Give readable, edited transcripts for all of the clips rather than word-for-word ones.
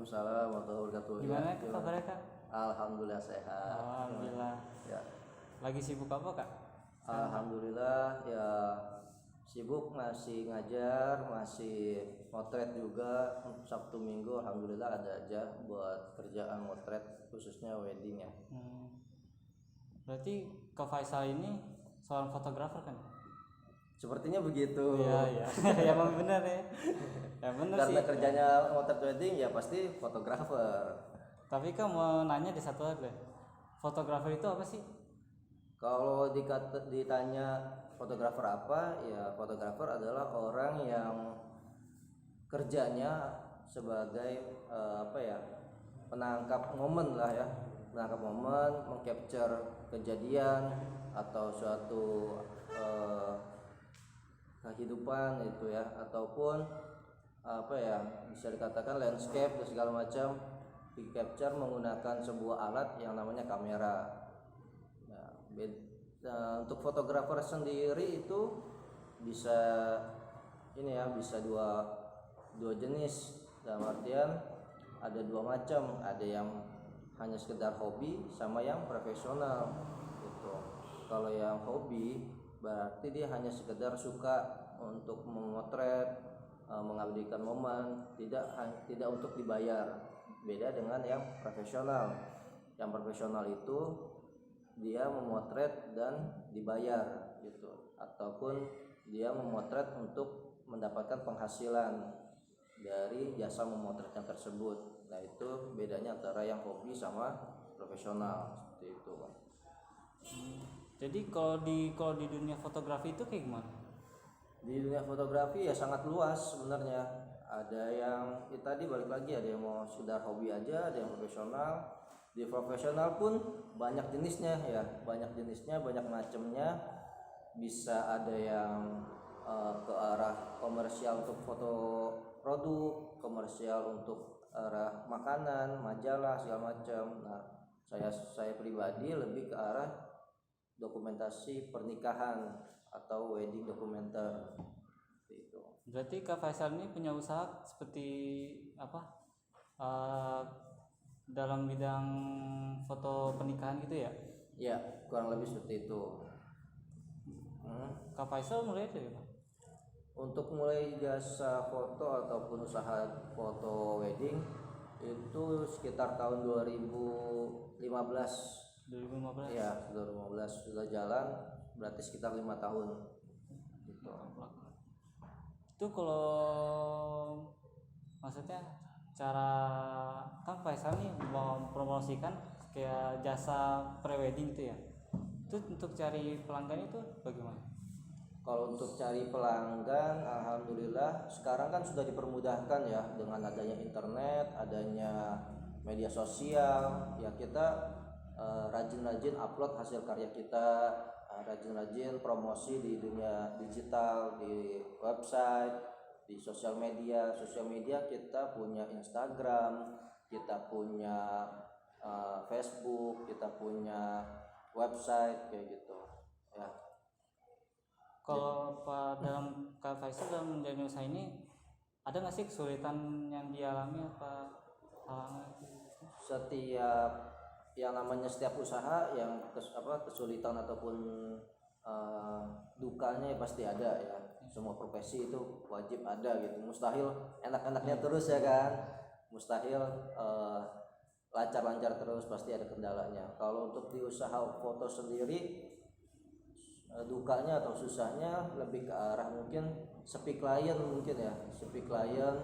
Waalaikumsalam warahmatullahi wabarakatuh. Gimana Ya, kabarnya kak? Alhamdulillah sehat. Alhamdulillah. Ya, Lagi sibuk apa kak? alhamdulillah ya, sibuk masih ngajar, masih motret juga. Sabtu Minggu alhamdulillah ada aja buat kerjaan motret khususnya wedding ya. Berarti Kak Faisal ini seorang fotografer kan? Sepertinya begitu. Iya iya. Ya emang bener ya. Ya bener sih. Karena kerjanya motret wedding ya pasti fotografer. Tapi kak mau nanya di satu hal deh. Fotografer itu apa sih? Kalau ditanya fotografer apa, ya fotografer adalah orang yang kerjanya sebagai apa ya, penangkap momen lah ya, menangkap momen, mengcapture kejadian atau suatu kehidupan itu ya, ataupun apa ya, bisa dikatakan landscape dan segala macam di capture menggunakan sebuah alat yang namanya kamera. Untuk fotografer sendiri itu bisa ini ya, bisa dua jenis, dalam artian ada dua macam, ada yang hanya sekedar hobi sama yang profesional gitu. Kalau yang hobi berarti dia hanya sekedar suka untuk memotret, mengabadikan momen, tidak untuk dibayar. Beda dengan yang profesional. Yang profesional itu dia memotret dan dibayar gitu, ataupun dia memotret untuk mendapatkan penghasilan dari jasa memotretnya tersebut. Nah itu bedanya antara yang hobi sama profesional, seperti itu. Jadi kalau di dunia fotografi itu kayak gimana? Di dunia fotografi ya sangat luas sebenarnya. Ada yang tadi balik lagi, ada yang mau sekedar hobi aja, ada yang profesional. Di profesional pun banyak jenisnya ya, banyak macamnya. Bisa ada yang ke arah komersial untuk foto produk, komersial untuk arah makanan, majalah segala macam. Nah, saya pribadi lebih ke arah dokumentasi pernikahan atau wedding dokumenter itu. Berarti Kak Faisal ini punya usaha seperti apa? Dalam bidang foto pernikahan gitu ya? Ya, kurang lebih seperti itu. Kak Faisal mulai dari mana? Untuk mulai jasa foto ataupun usaha foto wedding itu sekitar tahun 2015. 2015. Ya, 2015 sudah jalan, berarti sekitar 5 tahun gitu. Itu kalau maksudnya cara kan Faisal nih mau promosikan kayak jasa prewedding itu ya, itu untuk cari pelanggan itu bagaimana? Kalau untuk cari pelanggan, alhamdulillah sekarang kan sudah dipermudahkan ya dengan adanya internet, adanya media sosial. Ya kita rajin-rajin upload hasil karya kita, rajin-rajin promosi di dunia digital, di website, di sosial media. Sosial media kita punya Instagram, kita punya Facebook, kita punya website kayak gitu ya. Kalau dalam Kak Faisal dalam menjalani usaha ini ada nggak sih kesulitan yang dialami apa halangan? Setiap yang namanya setiap usaha yang kesulitan ataupun dukanya ya pasti ada ya. Semua profesi itu wajib ada gitu. Mustahil enak-enaknya terus ya kan. Mustahil lancar-lancar terus, pasti ada kendalanya. Kalau untuk di usaha foto sendiri, dukanya atau susahnya lebih ke arah mungkin sepi klien mungkin ya. Sepi klien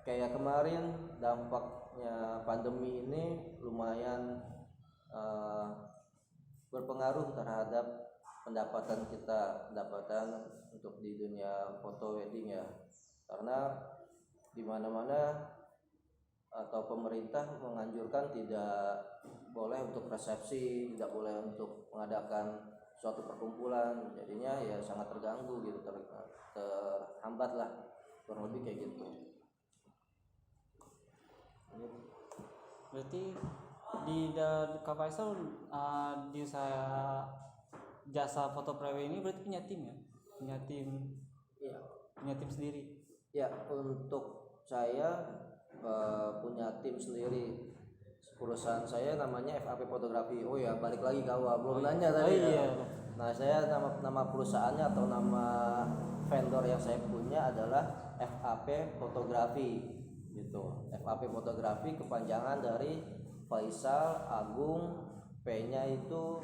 kayak kemarin dampaknya pandemi ini lumayan berpengaruh terhadap pendapatan untuk di dunia foto wedding ya. Karena di mana-mana atau pemerintah menganjurkan tidak boleh untuk resepsi, tidak boleh untuk mengadakan suatu perkumpulan, jadinya ya sangat terganggu gitu, terhambat lah, kurang lebih kayak gitu. Berarti di Kak Faisal di usaha jasa foto prewe ini berarti punya tim ya? Punya tim Iya. Punya tim sendiri? Ya, untuk saya punya tim sendiri. Perusahaan saya namanya FAP Fotografi. Oh ya, balik lagi ke awal, belum nanya tadi. iya. Nah, saya nama perusahaannya atau nama vendor yang saya punya adalah FAP Fotografi gitu. FAP Fotografi kepanjangan dari Faisal Agung, P-nya itu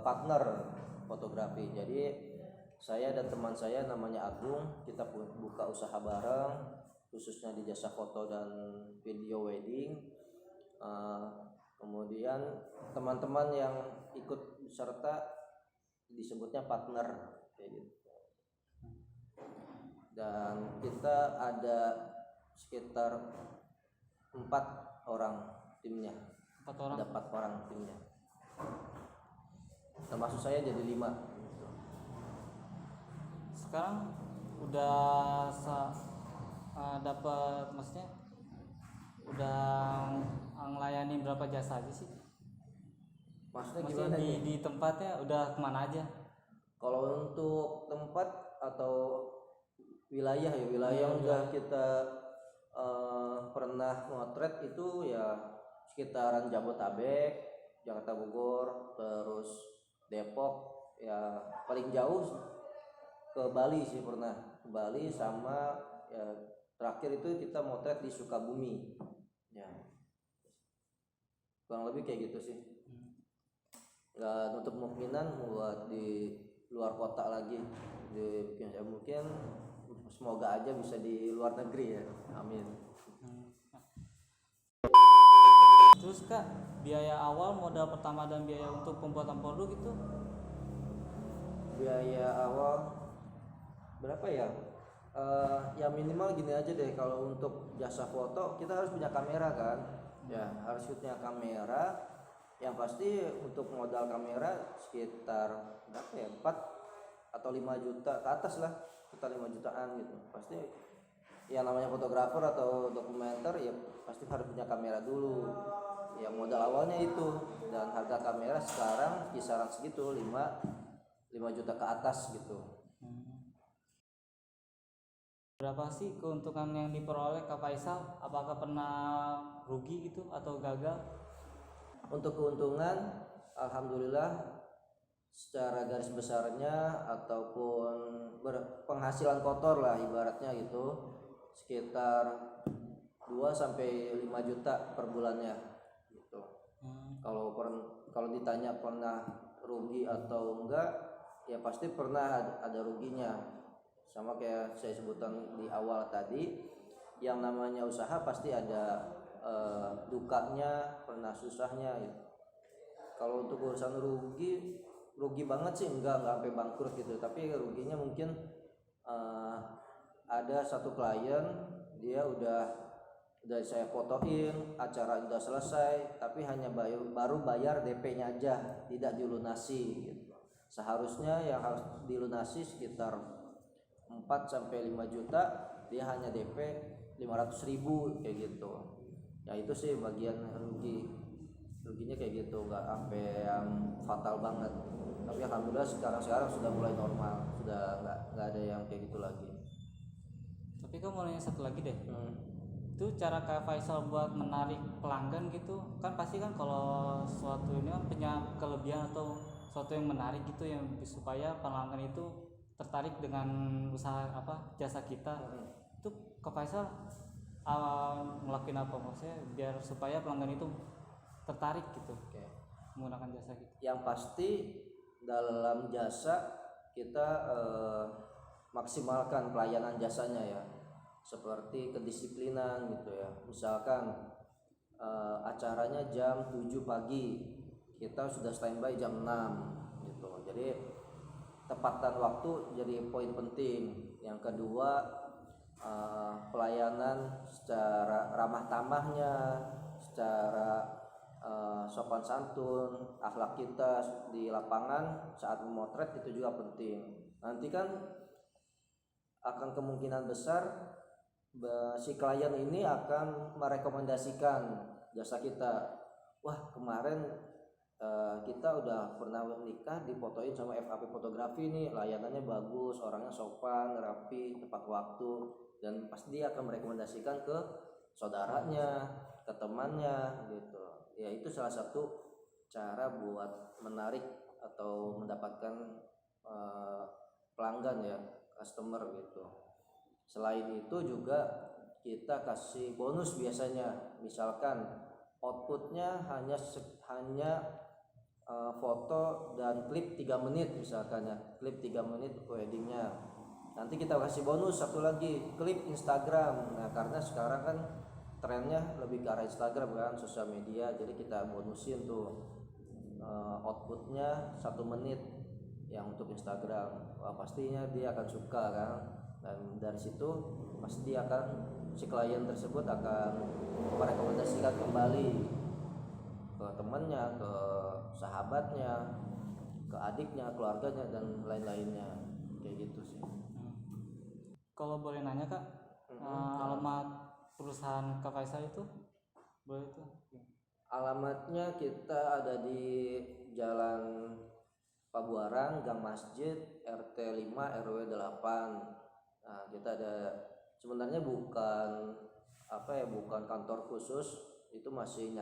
partner fotografi. Jadi saya dan teman saya namanya Agung, kita buka usaha bareng khususnya di jasa foto dan video wedding. Kemudian teman-teman yang ikut serta disebutnya partner kayak gitu. Dan kita ada sekitar 4 orang timnya. 4 orang. Ada 4 orang timnya. Termasuk saya jadi 5 gitu. Sekarang udah dapat, maksudnya udah ngelayani berapa jasa aja sih? Maksudnya Maksudnya gimana nih? di tempatnya udah kemana aja? Kalau untuk tempat atau wilayah ya, wilayah yang udah kita pernah motret itu ya sekitaran Jabotabek, Jakarta Bogor, terus Depok, ya paling jauh ke Bali sih pernah. Ke Bali sama ya terakhir itu kita motret di Sukabumi. Ya. Kurang lebih kayak gitu sih. Nggak nutup kemungkinan buat di luar kota lagi. Ya mungkin semoga aja bisa di luar negeri ya. Amin. Terus Kak, biaya awal, modal pertama dan biaya untuk pembuatan produk itu? Biaya awal berapa ya? Ya minimal gini aja deh, kalau untuk jasa foto kita harus punya kamera kan. Ya harus punya kamera. Yang pasti untuk modal kamera sekitar berapa ya, 4 atau 5 juta ke atas lah, sekitar 5 jutaan gitu. Pasti yang namanya fotografer atau dokumenter ya pasti harus punya kamera dulu. Ya modal awalnya itu, dan harga kamera sekarang kisaran segitu 5 juta ke atas gitu. Berapa sih keuntungan yang diperoleh Kak Faisal? Apakah pernah rugi gitu atau gagal? Untuk keuntungan, alhamdulillah secara garis besarnya ataupun penghasilan kotor lah ibaratnya gitu, sekitar 2 sampai 5 juta per bulannya gitu. Kalau ditanya pernah rugi atau enggak, ya pasti pernah ada ruginya. Sama kayak saya sebutkan di awal tadi, yang namanya usaha pasti ada dukanya, pernah susahnya gitu. Kalau untuk urusan rugi banget sih enggak sampai bangkrut gitu, tapi ruginya mungkin ada satu klien, dia udah saya fotoin, acara udah selesai, tapi hanya baru bayar DP-nya aja, tidak dilunasi gitu. Seharusnya yang harus dilunasi sekitar 4 sampai 5 juta, dia hanya DP 500.000 kayak gitu. Ya itu sih bagian ruginya kayak gitu, nggak sampai yang fatal banget. Tapi alhamdulillah sekarang sudah mulai normal, sudah nggak ada yang kayak gitu lagi. Tapi kamu mau nanya satu lagi deh. Itu cara Kak Faisal buat menarik pelanggan gitu kan, pasti kan kalau suatu ini kan punya kelebihan atau suatu yang menarik gitu, yang supaya pelanggan itu tertarik dengan usaha jasa kita. Itu Kak Faisal ngelakuin apa, maksudnya biar supaya pelanggan itu tertarik gitu menggunakan jasa kita? Yang pasti dalam jasa kita maksimalkan pelayanan jasanya ya, seperti kedisiplinan gitu ya. Misalkan acaranya jam 7 pagi, kita sudah standby jam 6 gitu. Jadi tepatan waktu jadi poin penting. Yang kedua, pelayanan secara ramah tamahnya, secara sopan santun, akhlak kita di lapangan saat memotret itu juga penting. Nanti kan akan kemungkinan besar si klien ini akan merekomendasikan jasa kita. Wah, kemarin kita udah pernah nikah difotoin sama FAP Fotografi nih, layanannya bagus, orangnya sopan, rapi, tepat waktu, dan pasti dia akan merekomendasikan ke saudaranya, ke temannya gitu. Ya itu salah satu cara buat menarik atau mendapatkan pelanggan ya, customer gitu. Selain itu juga kita kasih bonus biasanya, misalkan outputnya hanya foto dan klip 3 menit misalkan ya, klip 3 menit weddingnya, nanti kita kasih bonus satu lagi klip Instagram. Nah karena sekarang kan trennya lebih ke arah Instagram kan, sosial media, jadi kita bonusin tuh outputnya 1 menit yang untuk Instagram. Wah pastinya dia akan suka kan, dan dari situ pasti si klien tersebut akan merekomendasikan kembali ke temannya, ke sahabatnya, ke adiknya, keluarganya, dan lain-lainnya, kayak gitu sih. Kalau boleh nanya Kak, alamat perusahaan Kak Faisal itu boleh itu? Alamatnya kita ada di Jalan Pabuaran, Gang Masjid, RT 5 RW 8. Nah, kita ada sebenarnya bukan kantor khusus, itu masih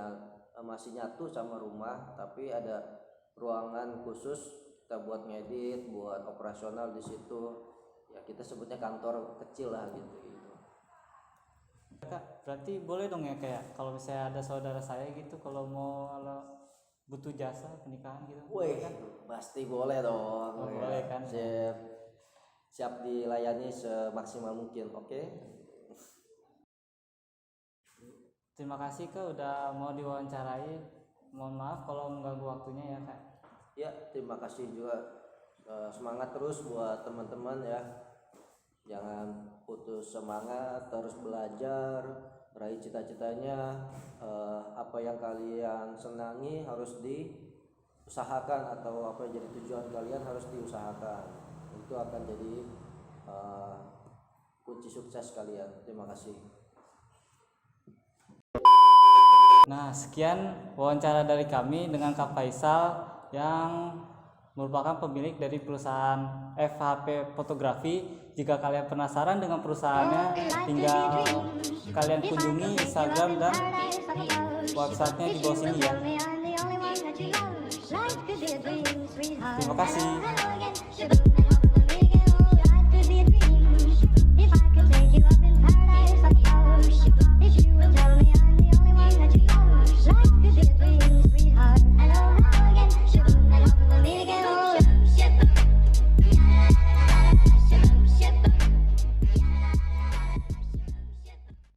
nyatu sama rumah, tapi ada ruangan khusus kita buat ngedit, buat operasional di situ. Ya kita sebutnya kantor kecil lah gitu. Kak, berarti boleh dong ya kayak kalau misalnya ada saudara saya gitu kalau butuh jasa pernikahan gitu. Wih, kan? Pasti boleh dong. Oh, boleh kan? Siap dilayani semaksimal mungkin. Oke. Terima kasih Kak udah mau diwawancarai. Mohon maaf kalau mengganggu waktunya ya Kak. Ya, terima kasih juga. Semangat terus buat teman-teman ya. Jangan putus semangat, terus belajar, raih cita-citanya. Apa yang kalian senangi harus diusahakan, atau apa yang jadi tujuan kalian harus diusahakan. Itu akan jadi kunci sukses kalian. Terima kasih. Nah, sekian wawancara dari kami dengan Kak Faisal yang merupakan pemilik dari perusahaan FHP Fotografi. Jika kalian penasaran dengan perusahaannya, tinggal kalian kunjungi Instagram dan websitenya di bawah sini ya. Terima kasih.